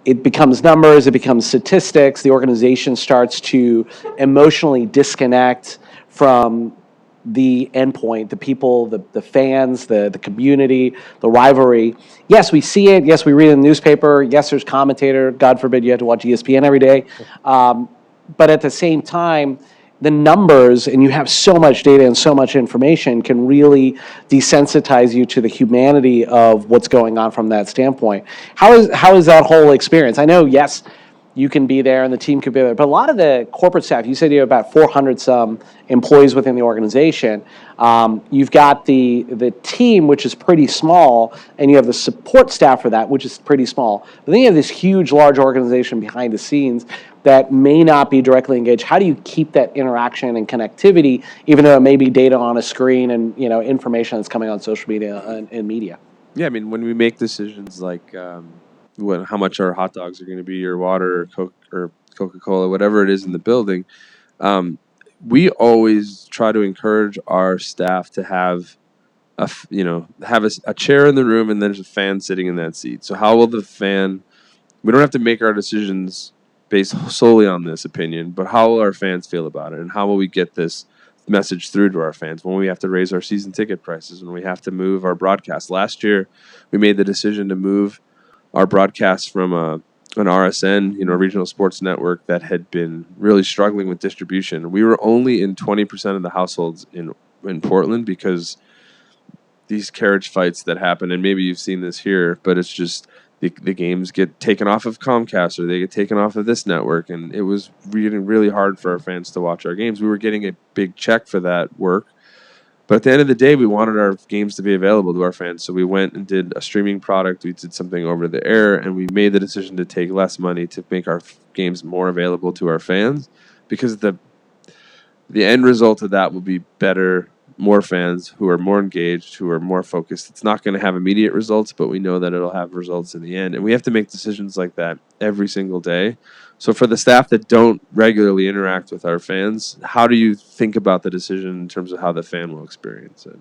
it becomes numbers, it becomes statistics. The organization starts to emotionally disconnect from the endpoint, the people, the fans, the community, the rivalry. Yes, we see it. Yes, we read it in the newspaper. Yes, there's commentator. God forbid you have to watch ESPN every day. But at the same time, the numbers, and you have so much data and so much information, can really desensitize you to the humanity of what's going on from that standpoint. How is that whole experience? I know, yes, you can be there and the team could be there, but a lot of the corporate staff, you said you have about 400 some employees within the organization. You've got the team, which is pretty small, and you have the support staff for that, which is pretty small. But then you have this huge, large organization behind the scenes that may not be directly engaged. How do you keep that interaction and connectivity, even though it may be data on a screen and information that's coming on social media and media? Yeah, I mean, when we make decisions like how much our hot dogs are going to be, or water, or Coca-Cola, whatever it is in the building, we always try to encourage our staff to have a chair in the room, and there's a fan sitting in that seat. So how will the fan? We don't have to make our decisions based solely on this opinion, but how will our fans feel about it, and how will we get this message through to our fans when we have to raise our season ticket prices, when we have to move our broadcast. Last year, we made the decision to move our broadcast from an RSN, regional sports network that had been really struggling with distribution. We were only in 20% of the households in Portland because these carriage fights that happen, and maybe you've seen this here, but it's just the games get taken off of Comcast or they get taken off of this network, and it was really hard for our fans to watch our games. We were getting a big check for that work, but at the end of the day, we wanted our games to be available to our fans, so we went and did a streaming product. We did something over the air, and we made the decision to take less money to make our games more available to our fans, because the end result of that will be better, more fans who are more engaged, who are more focused. It's not going to have immediate results, but we know that it'll have results in the end. And we have to make decisions like that every single day. So for the staff that don't regularly interact with our fans, how do you think about the decision in terms of how the fan will experience it?